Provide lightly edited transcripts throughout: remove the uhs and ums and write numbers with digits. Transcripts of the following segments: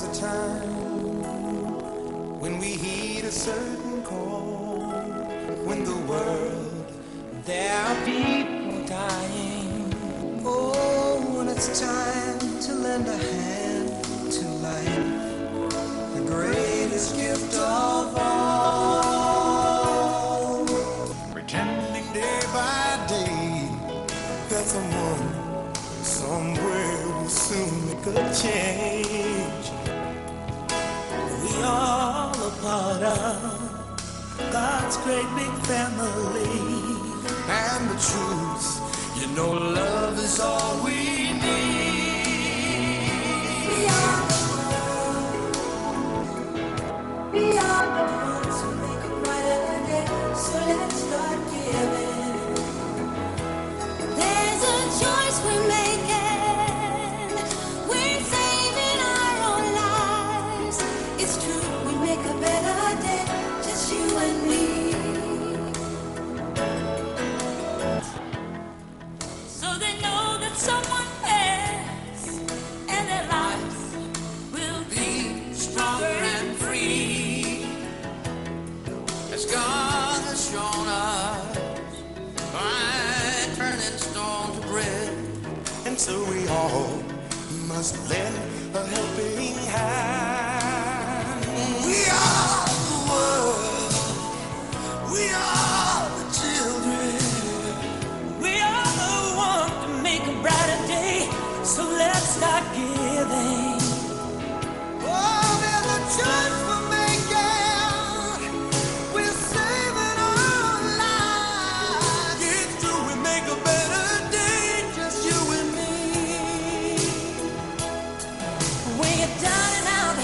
There's a time when we heed a certain call, when the world, there are people dying. Oh, when it's time to lend a hand to life, the greatest gift of all. Pretending day by day that someone somewhere will soon make a change. We all a part of God's great big family. And the truth, you know, love is all we need. We are the ones, we are the ones who make a brighter day. So let's start giving. There's a choice we're making. We're saving our own lives. It's true, we make a better day, just you and me. So they know that someone else and their lives will be stronger and free, as God has shown us by turning stone to bread. And so we all must lend a helping hand. We are the world, we are the children, we are the one to make a brighter day. So let's start giving. Oh, there's a choice we're making. We're saving our lives. It's true, we make a better day, just you and me. When you're down and out,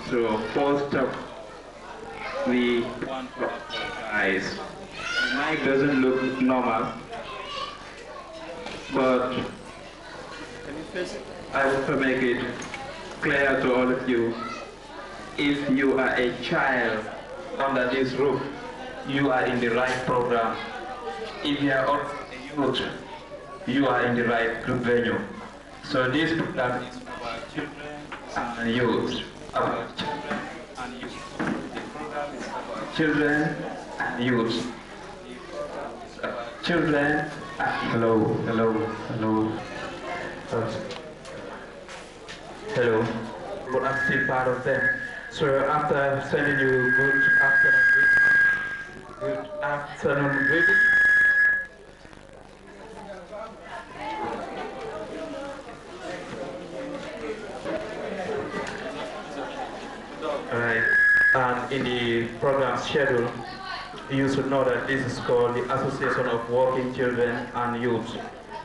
So first up, we want to apologize. The mic doesn't look normal, but I want to make it clear to all of you. If you are a child under this roof, you are in the right program. If you are also a youth, you are in the right venue. So this program is about children and youth. About children and youth. The program is about children and youth. Children and hello. But I'm still part of them. So after sending you good afternoon greeting. Alright, and in the program schedule, you should know that this is called the Association of Working Children and Youth.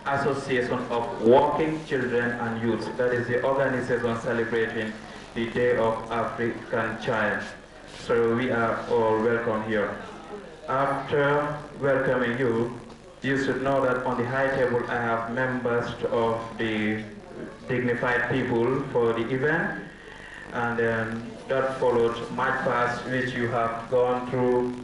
Association of Working Children and Youth. That is the organization celebrating the Day of African Child. So we are all welcome here. After welcoming you, you should know that on the high table I have members of the dignified people for the event, and then that followed march past, which you have gone through,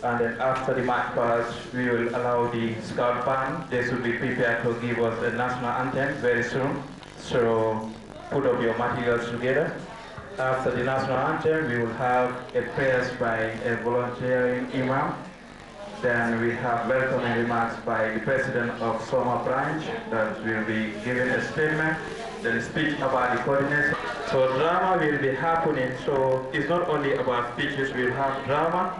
and then after the march past we will allow the scout band. They should be prepared to give us a national anthem very soon, so put up your materials together. After the national anthem we will have a prayer by a volunteering imam. Then we have welcoming remarks by the president of Soma branch that will be giving a statement, then a speech about the coordination. So drama will be happening, so it's not only about speeches, we'll have drama,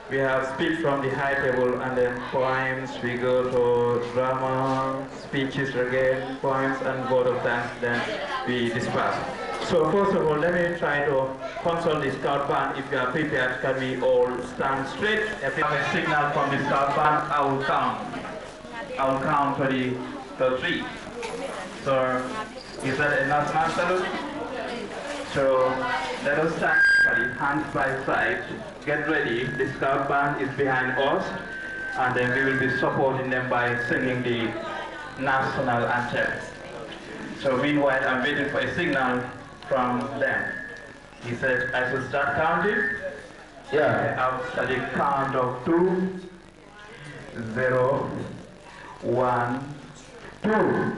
we have speech from the high table, and then poems, we go to drama, speeches again, poems and word of thanks, then we disperse. So first of all, let me try to consult the scout band. If you are prepared, can we all stand straight? If you have a signal from the scout band, I will count. I will count to 3. So is that a national salute? So let us stand for the hands by side. Get ready. The scout band is behind us, and then we will be supporting them by singing the national anthem. So meanwhile, I'm waiting for a signal from them. He said I should start counting. Yeah, I'll start a count of 2, 0, 1, 2.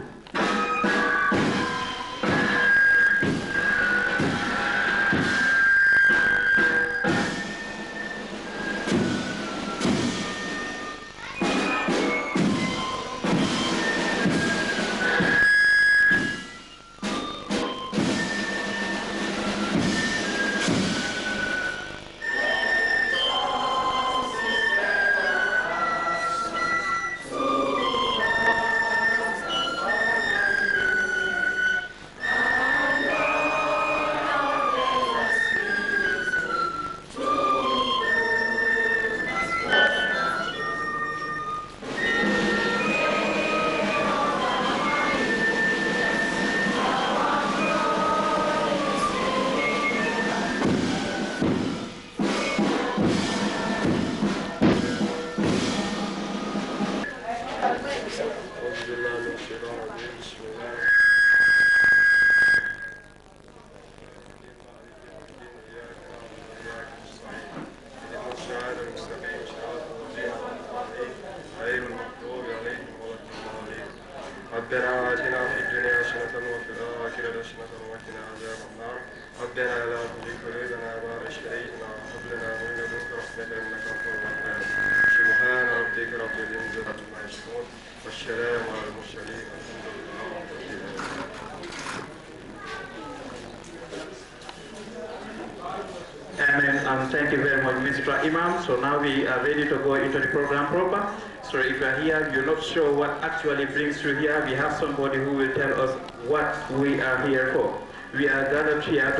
ربنا آتنا في الدنيا حسنة وفي الآخرة حسنة وقنا عذاب النار ربنا لا تزغ قلوبنا بعد إذ هديتنا وهب لنا من لدنك رحمة إنك أنت الوهاب سبحان ربك رب العزة عما يصفون والسلام على المرسلين والحمد لله رب العالمين. Amen, and thank you very much, Mr. Imam. So now we are ready to go into the program proper. So if you are here, you're not sure what actually brings you here, we have somebody who will tell us what we are here for. We are gathered here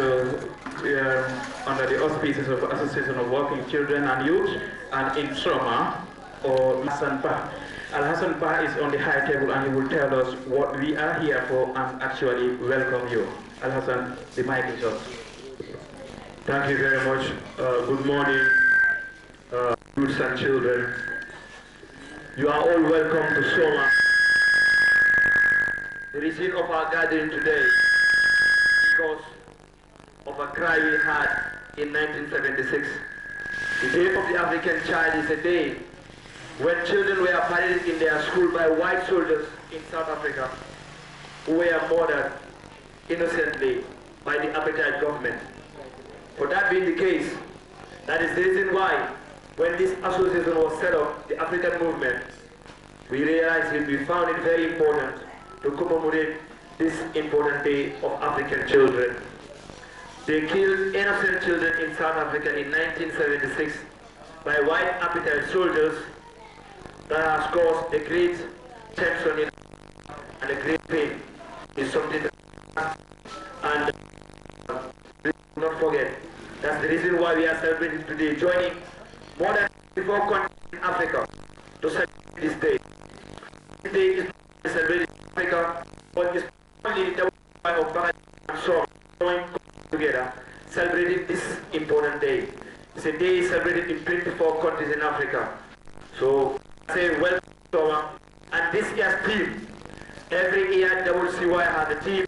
under the auspices of Association of Working Children and Youth, and in Soma, or Hassan Bah. Al-Hassan Bah is on the high table, and he will tell us what we are here for and actually welcome you. Al-Hassan, the mic is yours. Thank you very much. Good morning, youths and children. You are all welcome to Soma. The reason of our gathering today is because of a cry we had in 1976. The Day of the African Child is a day when children were paraded in their school by white soldiers in South Africa who were murdered innocently by the apartheid government. For that being the case, that is the reason why when this association was set up, the African movement, we realized that we found it very important to commemorate this important day of African children. They killed innocent children in South Africa in 1976 by white apartheid soldiers. That has caused a great tension and a great pain. It's something that, and please do not forget, that's the reason why we are celebrating today, joining more than 54 countries in Africa to celebrate this day. This day is celebrated in Africa, but it's only the of Bangladesh and Soma going together, celebrating this important day. It's a day celebrated in 24 countries in Africa. So I say welcome Soma. And this year's team, every year AWCY has a team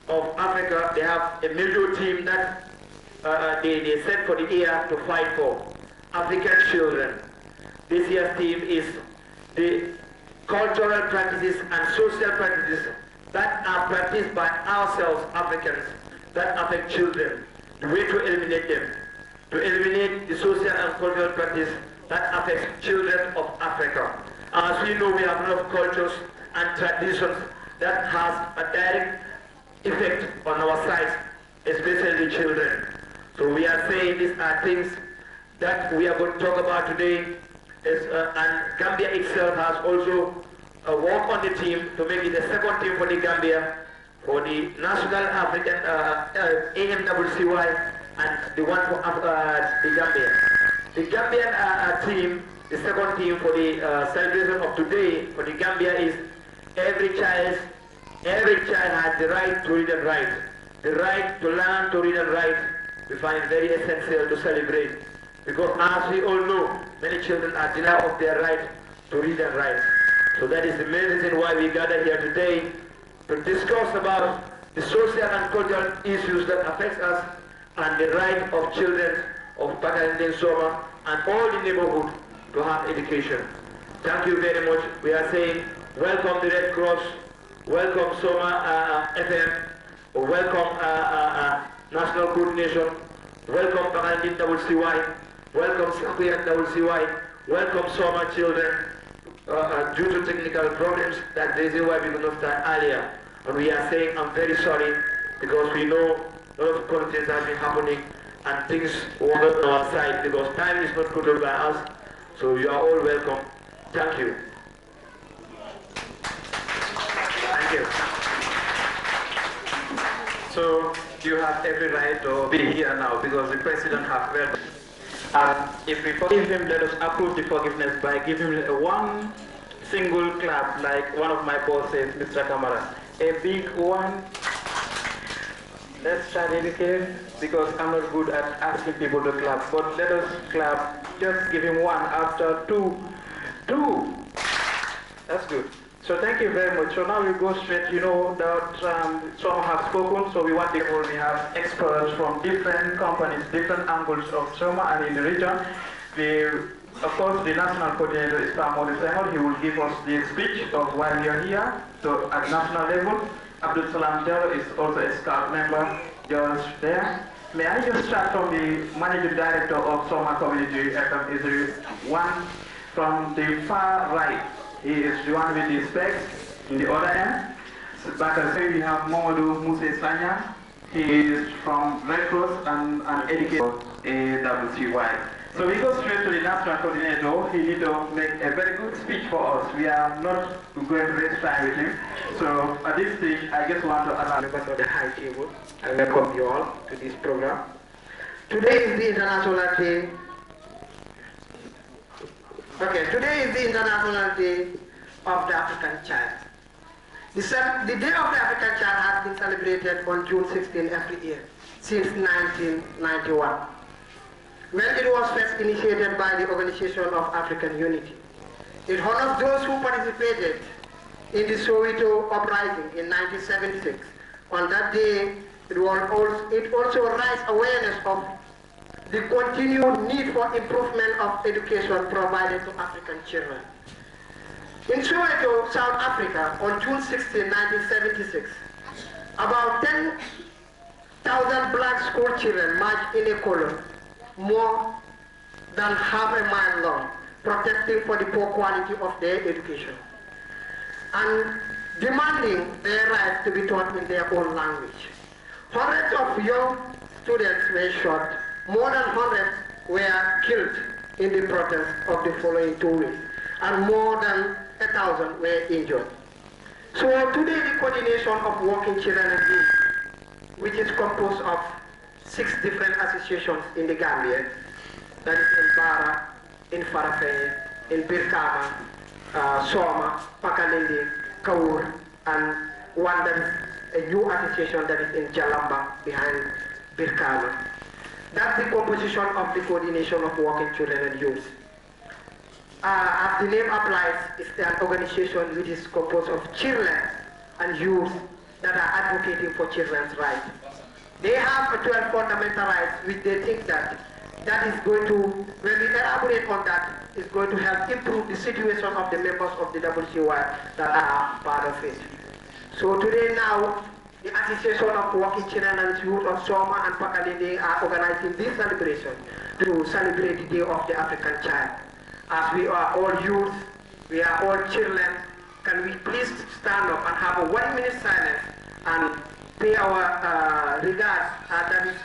of Africa. They have a major team that they set for the year to fight for African children. This year's team is the cultural practices and social practices that are practiced by ourselves, Africans, that affect children. The way to eliminate them, to eliminate the social and cultural practice that affects children of Africa. As we know, we have a lot of cultures and traditions that has a direct effect on our sides, especially the children. So we are saying these are things that we are going to talk about today. And Gambia itself has also worked on the team to make it the second team for the Gambia, for the National African AWCY, and the one for the Gambia. The Gambian team, the second team for the celebration of today for the Gambia is every child has the right to read and write. The right to learn to read and write, we find very essential to celebrate. Because as we all know, many children are denied of their right to read and write. So that is the main reason why we gather here today to discuss about the social and cultural issues that affect us and the right of children of Pakistan, Soma, and all the neighborhood to have education. Thank you very much. We are saying welcome the Red Cross, welcome Soma FM, welcome National Coordination, welcome Pakistan AWCY, welcome Sakuya AWCY, welcome Soma children. Due to technical problems, that's the reason why we could not start earlier. And we are saying I'm very sorry because we know a lot of conflicts have been happening and things were not on our side because time is not controlled by us. So you are all welcome. Thank you. Thank you. So you have every right to be here now because the president has read. If we forgive him, let us approve the forgiveness by giving him one single clap, like one of my bosses, Mr. Kamara. A big one. Let's try it again because I'm not good at asking people to clap. But let us clap. Just give him one after two. That's good. So thank you very much. So now we go straight, you know, that some have spoken, so we want people, we have experts from different companies, different angles of Soma and in the region. Of course, the national coordinator is Pamodi Senghor. He will give us the speech of why we are here. So at national level, Abdul Salam Jaro is also a staff member just there. May I just start from the managing director of Soma Community FM, is the one from the far right. He is the one with the specs in the other end. So back at the we have Momodu Muse Sanya. He is from Red Cross and an educator AWCY. So we go straight to the national coordinator. He needs to make a very good speech for us. We are not going to waste time with him. So at this stage, I just want to allow members of the high table. I welcome you all to this program. Today is the International Day. Today is the International Day of the African Child. The Day of the African Child has been celebrated on June 16 every year since 1991, when it was first initiated by the Organization of African Unity. It honors those who participated in the Soweto uprising in 1976. On that day, it also raised awareness of the continued need for improvement of education provided to African children. In Soweto, South Africa, on June 16, 1976, about 10,000 black school children marched in a column, more than half a mile long, protesting for the poor quality of their education and demanding their right to be taught in their own language. Hundreds of young students were shot. More than 100 were killed in the protest of the following 2 weeks, and more than 1,000 were injured. So today the coordination of working children and youth, which is composed of 6 different associations in the Gambia, that is in Bara, in Farafenni, in Birkama, Soma, Pakalindi, Kaur, and one that is a new association that is in Jalamba behind Birkama. That's the composition of the coordination of working children and youth. As the name applies, it's an organization which is composed of children and youth that are advocating for children's rights. They have 12 fundamental rights which they think that is going to, when we elaborate on that, is going to help improve the situation of the members of the AWCY that are part of it. So today now, the Association of Working Children and Youth of Soma and Pakalinde are organizing this celebration to celebrate the Day of the African Child. As we are all youth, we are all children, can we please stand up and have a 1 minute silence and pay our regards, that is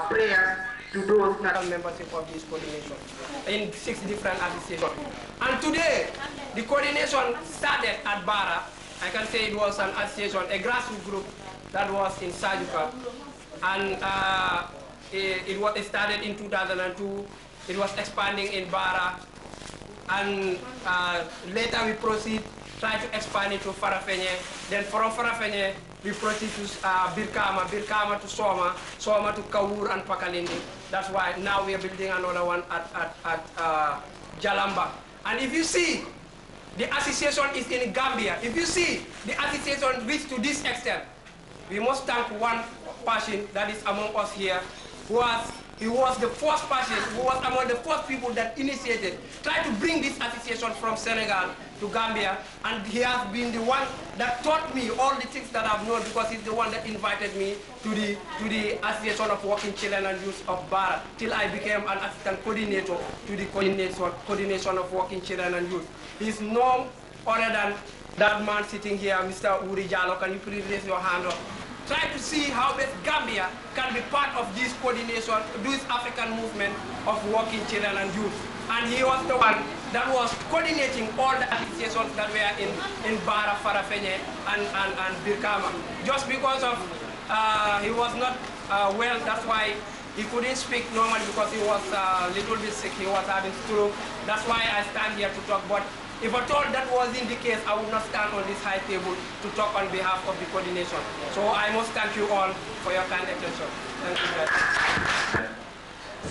prayers to those that are membership of this coordination in 6 different associations. And today, the coordination started at Bara. I can say it was an association, a grassroots group that was in Sajuka. And it started in 2002. It was expanding in Bara. And later we try to expand it to Farafenye. Then from Farafenye, we proceed to Birkama to Soma, Soma to Kaur and Pakalindi. That's why now we are building another one at Jalamba. And if you see, the association is in Gambia. If you see, the association reached to this extent. We must thank one person that is among us here, he was the first person, who was among the first people that initiated, tried to bring this association from Senegal to Gambia, and he has been the one that taught me all the things that I've known, because he's the one that invited me to the Association of Working Children and Youth of Bara, till I became an assistant coordinator to the coordination of Working Children and Youth. He's no other than that man sitting here, Mr. Uri Jallo. Can you please raise your hand up? Try to see how West Gambia can be part of this coordination, this African movement of working children and youth. And he was the one that was coordinating all the associations that were in Bara, Farafenye, and Birkama. Just because of he was not well, that's why he couldn't speak normally, because he was a little bit sick. He was having stroke. That's why I stand here to talk. But if at all that wasn't the case, I would not stand on this high table to talk on behalf of the coordination. So I must thank you all for your kind attention. Thank you guys.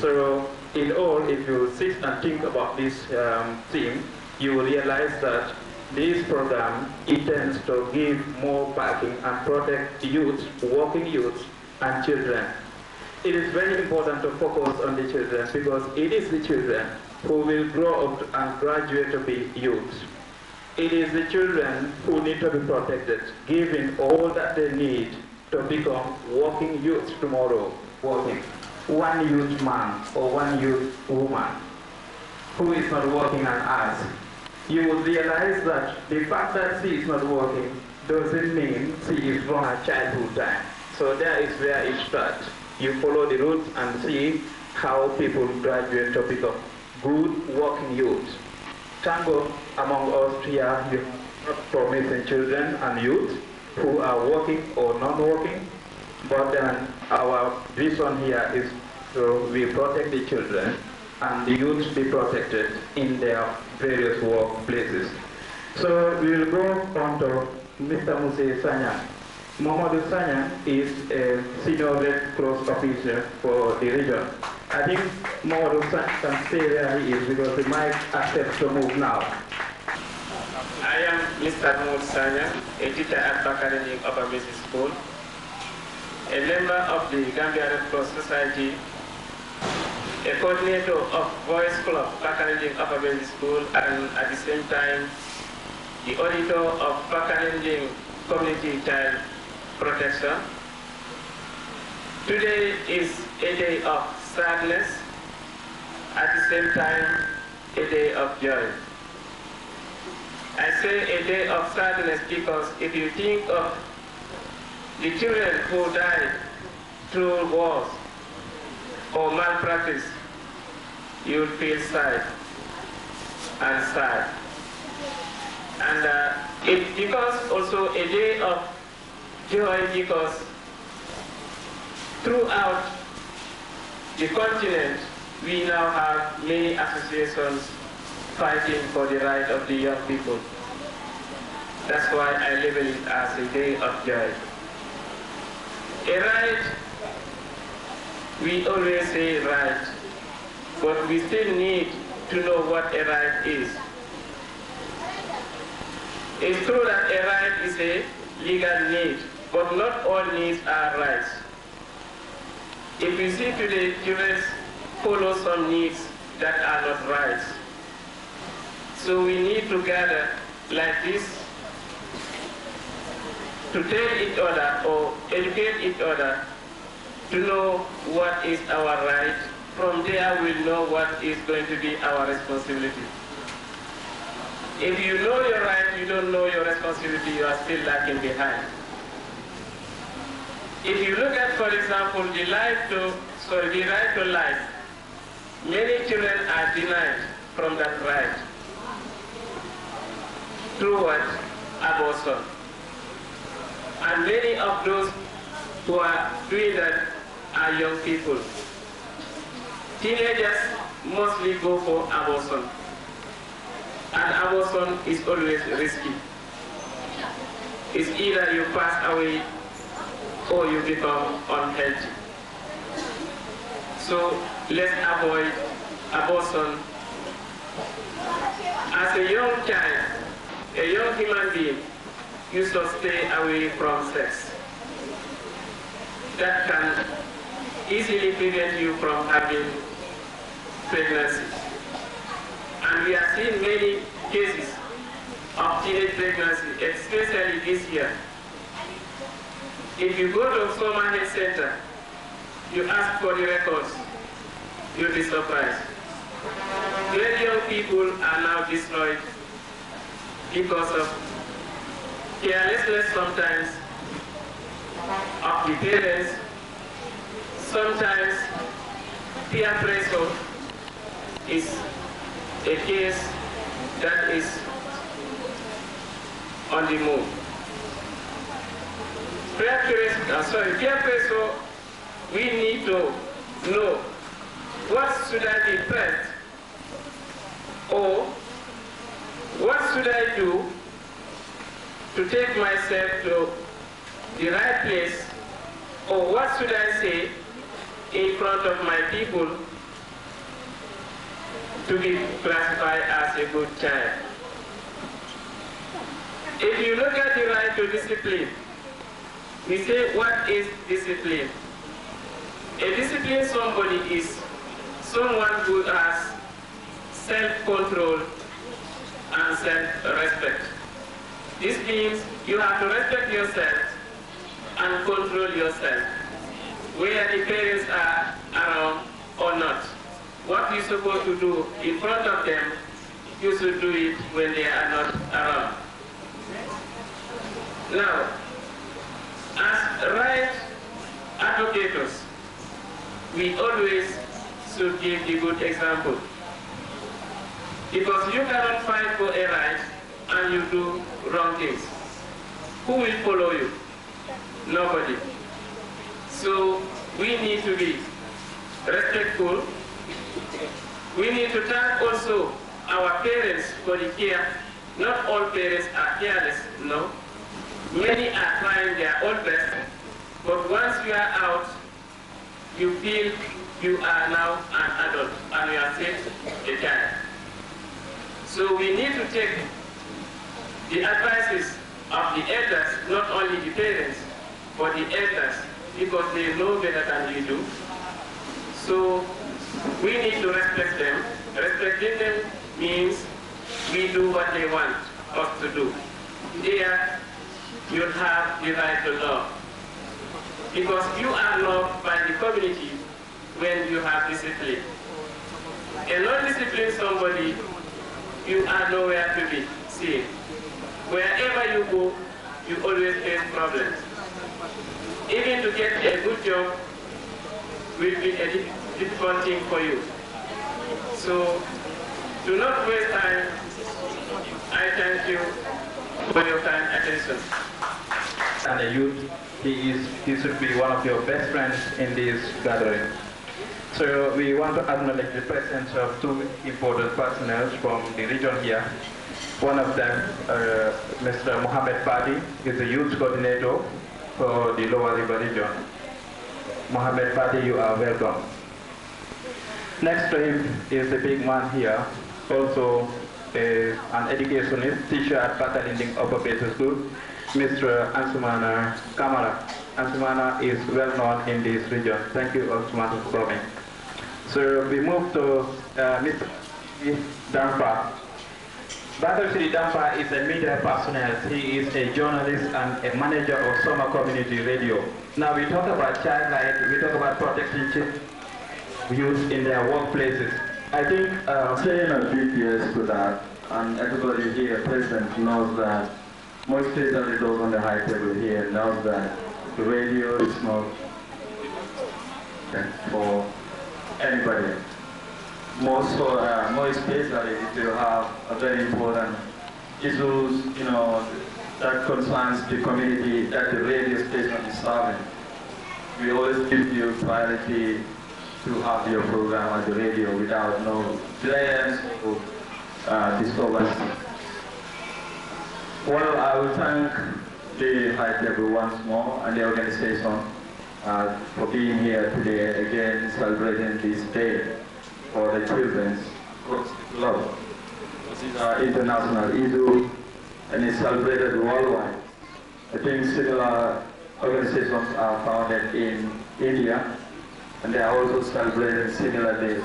So in all, if you sit and think about this theme, you will realize that this program intends to give more backing and protect youth, working youth and children. It is very important to focus on the children, because it is the children who will grow up and graduate to be youth. It is the children who need to be protected, given all that they need to become working youth tomorrow. Working. One youth man or one youth woman who is not working and us, you will realize that the fact that she is not working doesn't mean she is from her childhood time. So there is where it starts. You follow the route and see how people graduate to become good working youth. Thank God among us here, you have promising children and youth who are working or not working, but then our vision here is to we protect the children and the youth be protected in their various workplaces. So we will go on to Mr. Muse Sanya. Mohamed Sanya is a senior Red Cross officer for the region. I think Mohamed Sanya can stay where he is, because he might accept to move now. I am Mr. Mohamed Sanya, a teacher at Bakalenjing Upper Basic School, a member of the Gambia Red Cross Society, a coordinator of Voice Club Bakalenjing Upper Basic School, and at the same time, the auditor of Bakalenjing Community Child Protection. Today is a day of sadness, at the same time a day of joy. I say a day of sadness because if you think of the children who died through wars or malpractice, you will feel sad and sad. And it becomes also a day of joy, because throughout the continent we now have many associations fighting for the right of the young people. That's why I label it as a day of joy. A right, we always say right, but we still need to know what a right is. It's true that a right is a legal need, but not all needs are rights. If you see today, children follow some needs that are not rights. So we need to gather like this to tell each other or educate each other to know what is our right. From there we'll know what is going to be our responsibility. If you know your right, you don't know your responsibility, you are still lagging behind. If you look at, for example, the right to life, many children are denied from that right. Through what? Abortion. And many of those who are doing that are young people. Teenagers mostly go for abortion. And abortion is always risky. It's either you pass away or you become unhealthy. So let's avoid abortion. As a young child, a young human being, you should stay away from sex. That can easily prevent you from having pregnancy. And we are seeing many cases of teenage pregnancy, especially this year. If you go to Soma Health Center, you ask for the records, you'll be surprised. Very young people are now destroyed because of carelessness sometimes of the parents, sometimes peer pressure is a case that is on the move. Peer pressure, we need to know what should I be first, or what should I do to take myself to the right place, or what should I say in front of my people to be classified as a good child. If you look at the right to discipline, we say, what is discipline? A disciplined somebody is someone who has self-control and self-respect. This means you have to respect yourself and control yourself, whether the parents are around or not. What you're supposed to do in front of them, you should do it when they are not around. Now, as right advocates, we always should give the good example. Because you cannot fight for a right and you do wrong things. Who will follow you? Nobody. So we need to be respectful. We need to thank also our parents for the care. Not all parents are careless, no. Many are trying their own best, but once you are out, you feel you are now an adult and you are still a child. So we need to take the advices of the elders, not only the parents, but the elders, because they know better than we do. So we need to respect them. Respecting them means we do what they want us to do. There, you have the right to love. Because you are loved by the community when you have discipline. A non-disciplined somebody, you are nowhere to be seen. Wherever you go, you always face problems. Even to get a good job will be a difficult thing for you. So, do not waste time. I thank you for your kind attention. And a youth, he should be one of your best friends in this gathering. So we want to acknowledge the presence of two important partners from the region here. One of them, Mr. Mohammed Badi, is the youth coordinator for the Lower River region. Mohammed Badi, you are welcome. Next to him is the big man here, also an educationist, teacher at Batalinding Upper Basic School, Mr. Ansumana Kamara. Ansumana is well known in this region. Thank you, Ansumana, for coming. So we move to Mr. Dampa. Battersea Dampa is a media personnel. He is a journalist and a manager of Soma Community Radio. Now we talk about child rights, we talk about protecting youth in their workplaces. I think saying a big yes to that, and everybody here present knows that, more especially those on the high table here, knows that the radio is not for anybody. More especially if you have a very important issues, that concerns the community that the radio station is serving. We always give you priority to have your program on the radio without no delays or disturbance. Well, I will thank the high table once more and the organization for being here today, again celebrating this day for the children's love. This is our international issue and it's celebrated worldwide. I think similar organizations are founded in India and they are also celebrating similar days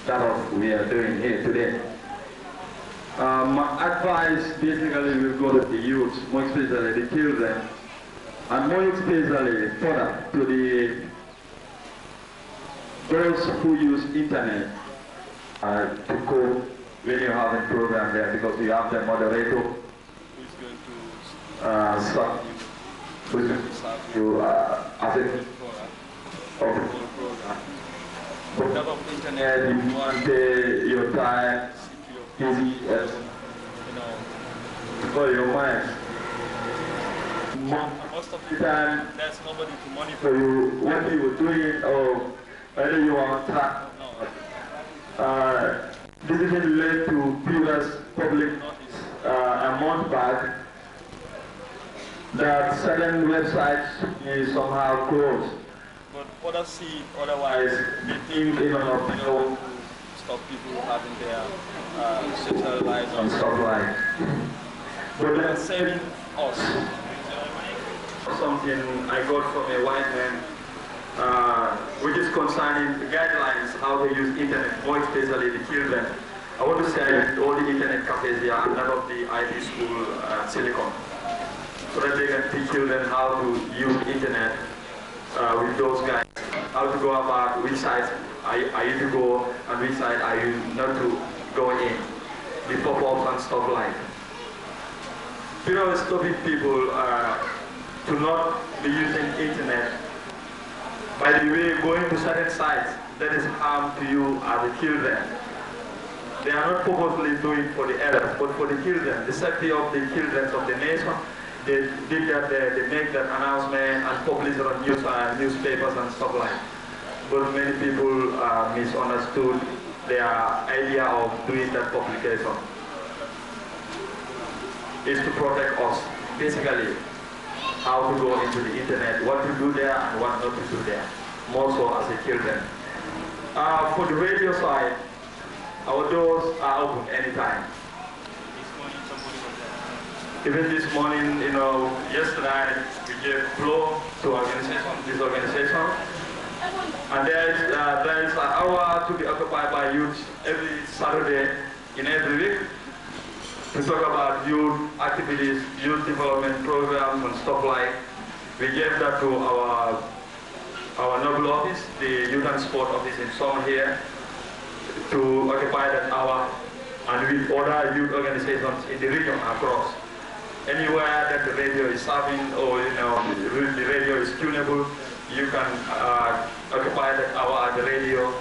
that we are doing here today. My advice basically will go to the youth, more especially the children, and more especially further to those who use internet to go when you have a program there, because you have the moderator who's going to serve you as a program. But out of internet, you want your time easy for your mind. Most of the time, there's nobody to monitor you, what you were doing, or whether you are on track or not. This even led to previous public notice a month back that certain websites is somehow closed. But others see otherwise, they think even of to stop people having their social lives and stuff like. But they're saving us. Something I got from a white man, which is concerning the guidelines how to use internet, more especially the children. I want to say all the internet cafes here and none of the IT school Silicon, so that they can teach children how to use internet with those guys, how to go about which sites are you to go and which side are you not to go in, the pop-ups and stuff like. Stopping people to not be using internet. By the way, going to certain sites that is harm to you as the children. They are not purposely doing for the adults, but for the children, the safety of the children of the nation. They did that. They make that announcement and publish it on newspapers and stuff like. But many people misunderstood their idea of doing that publication. Is to protect us, basically, how to go into the internet, what to do there and what not to do there, more so as a children. For the radio side, our doors are open anytime. Even this morning, yesterday we gave floor to this organization, and there is an hour to be occupied by youth every Saturday in every week, to talk about youth activities, youth development programs and stuff like. We gave that to our noble office, the Youth and Sport office in Soma here, to occupy that hour, and with other youth organizations in the region across. Anywhere that the radio is serving or the radio is tunable, you can occupy that hour at the radio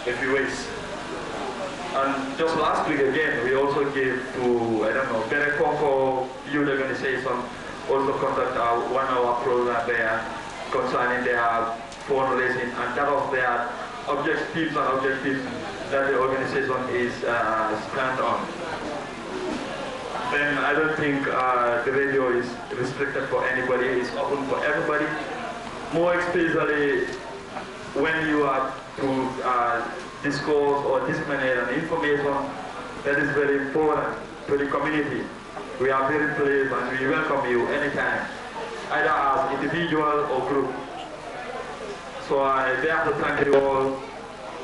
if you wish. And just last week again, we also gave to, Bere Congo Youth Organization, also conduct a 1 hour program there concerning their fundraising and that of their objectives that the organization is stand on. then I don't think the radio is restricted for anybody. It's open for everybody. More especially when you are to discourse or disseminate an information that is very important to the community. We are very pleased and we welcome you anytime, either as individual or group. So I therefore thank you all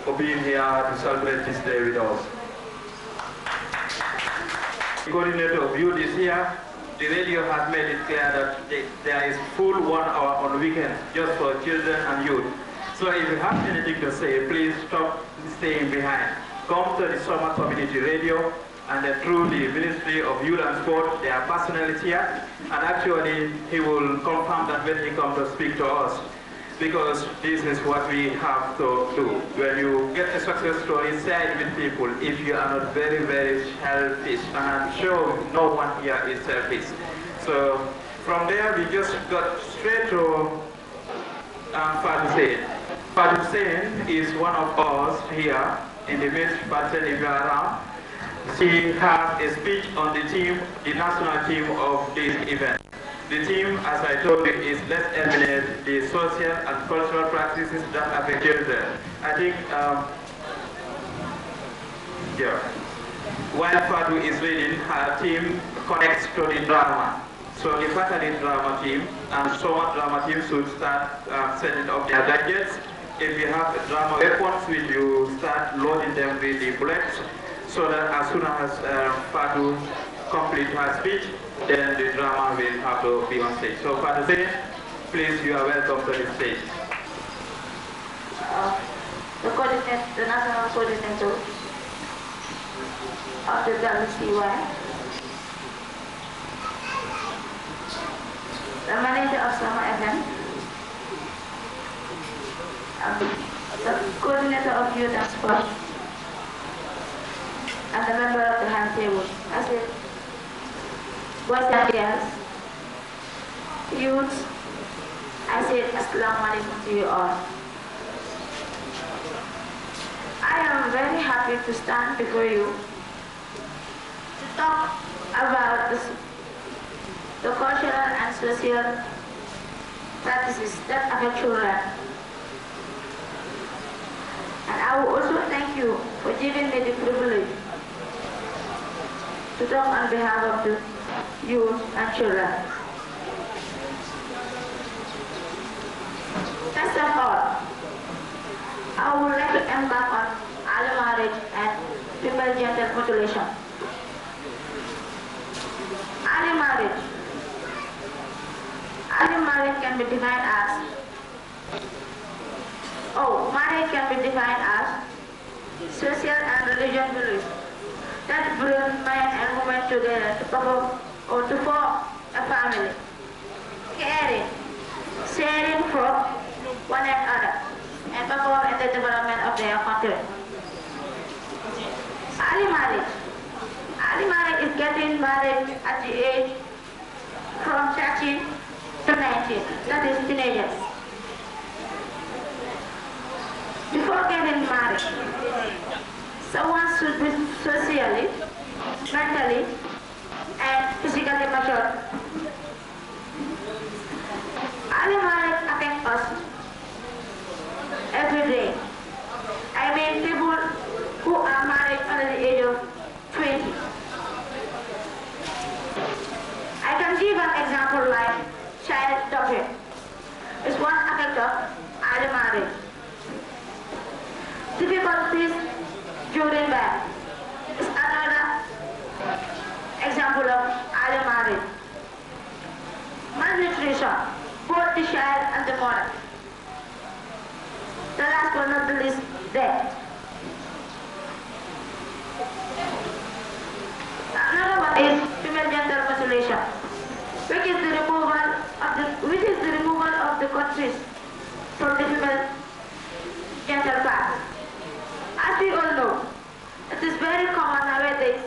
for being here to celebrate this day with us. The coordinator of youth is here. The radio has made it clear that there is full 1 hour on weekends just for children and youth. So if you have anything to say, please stop staying behind. Come to the Soma Community Radio, and then through the Ministry of Youth and Sport, there are personnel here, and actually he will confirm that when he comes to speak to us, because this is what we have to do. When you get a success story, share it with people if you are not very, very selfish, and I'm sure no one here is selfish. So from there, we just got straight to Fatu Hussein. Fatu Hussein is one of us here in the midst, but if you are around, she has a speech on the team, the national team of this event. The team, as I told you, is let's eliminate the social and cultural practices that affect children. I think, while Fatu is reading, her team connects to the drama. So the Fatali drama team and Soma drama team should start setting up their gadgets. If you have drama weapons, will you start loading them with the bullets, so that as soon as Fatu complete her speech, then the drama will have to be on stage. So Fatu Hussein, please, you are welcome to the stage. The national coordinator of the AWCY, the manager of Soma FM, the coordinator of youth and sport, and the member of the hand table. I said, boys and girls, youths, I said Assalamu alaikum to you all. I am very happy to stand before you to talk about the cultural and social practices that affect children. And I will also thank you for giving me the privilege to talk on behalf of the youth and children. First of all, I would like to embark on early marriage and female genital mutilation. Early marriage can be defined as marriage can be defined as social and religious beliefs that bring men and women together to perform or to form a family, caring, sharing for one another, and perform in the development of their country. Early marriage is getting married at the age from 13 to 19, that is teenagers. Before getting married, someone should be socially, mentally, and physically mature. Early marriage affects us every day. I mean people who are married under the age of 20. I can give an example like child adoption. It's one effect of early marriage. Difficulties during birth is another example of early marriage. Malnutrition, both the child and the mother. The last but not the least, death. Another one is female genital mutilation, which is the removal of the countries from the female genital part. As we all know, it is very common nowadays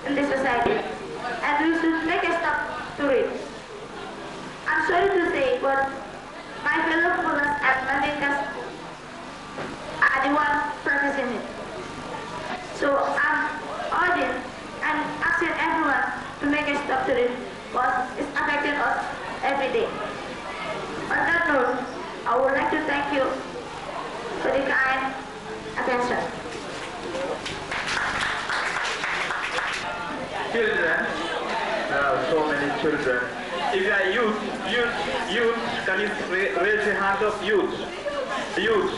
in this society, and we should make a stop to it. I'm sorry to say, but my fellow scholars and managers are the ones practicing it. So I'm urging and asking everyone for the kind attention. Children, so many children. If you are youth, can you raise your hand of youth? Youth.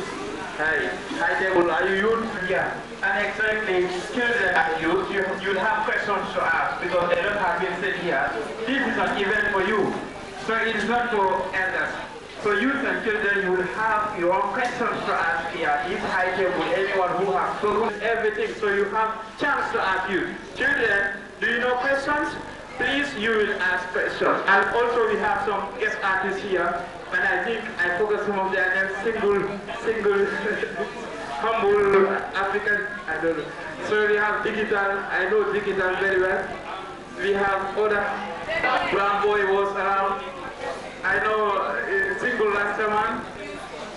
Hi table, are you youth? Yeah, and exactly, children and youth, you'll have questions to ask because they don't have been said here. This is an event for you, so it is not for elders. So youth and children, you will have your own questions to ask here. If high table, anyone who has spoken everything, so you have chance to ask youth. Children, do you know questions? Please, you will ask questions. And also we have some guest artists here, and I think I forgot some of their names. Single, humble, African, I don't know. So we have digital, I know digital very well. We have other, brown boy was around. I know single Rastaman.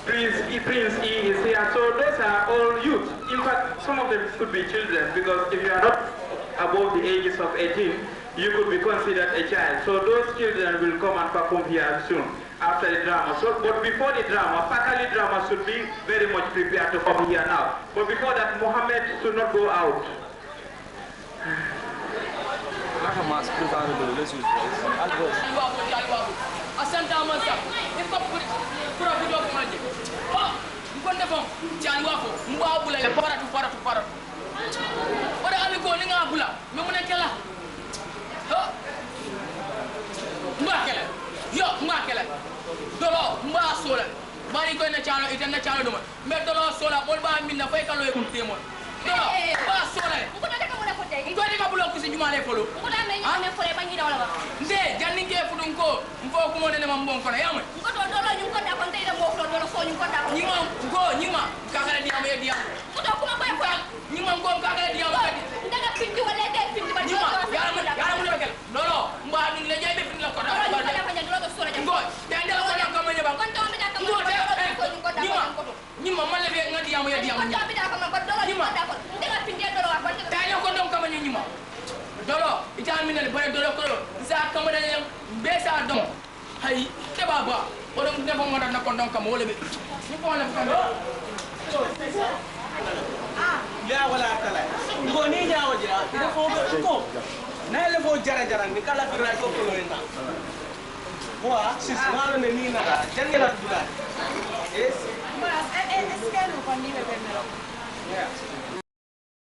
Prince E is here. So those are all youth. In fact, some of them could be children because if you are not above the ages of 18, you could be considered a child. So those children will come and perform here soon after the drama. So, but before the drama, faculty drama should be very much prepared to come here now. But before that, Mohammed should not go out. Mbakele dolo mba sola bari ko na chalo ita na chalo duma me dolo sola bol ba minna fay kalo e kun temo dolo ba sola ko na ka mo na ko tay ko de ka bulo ko si juma le folo ko da me ni fole ba ni da wala ba nde janni ke fudun ko mfo ko mo ne ma mbon ko na yamma ko to dolo ñu ko da kon tay da mo flo dolo so ñu ko da nyima ka kala di am e di am ko to kuma bay ko nyima ko ka kala di am ka di daga pinti wala de pinti ba nyima yara mu ne bekel dolo mba dun le jay be fin la ko da nyima male be ngadi yamu ya diamu tayo ko don kama nyima dolo ita minal bare dolo ko za kama da be sa don hay ke baba o don defo ngoda na ko don kama wala be ni ko wala kama ya wala kala ko ni nyawo jira ida fo ko na le fo jara jara ni kala fira ko ko na wa sis ngalo ne ni na jangela dula yes es que no con ni be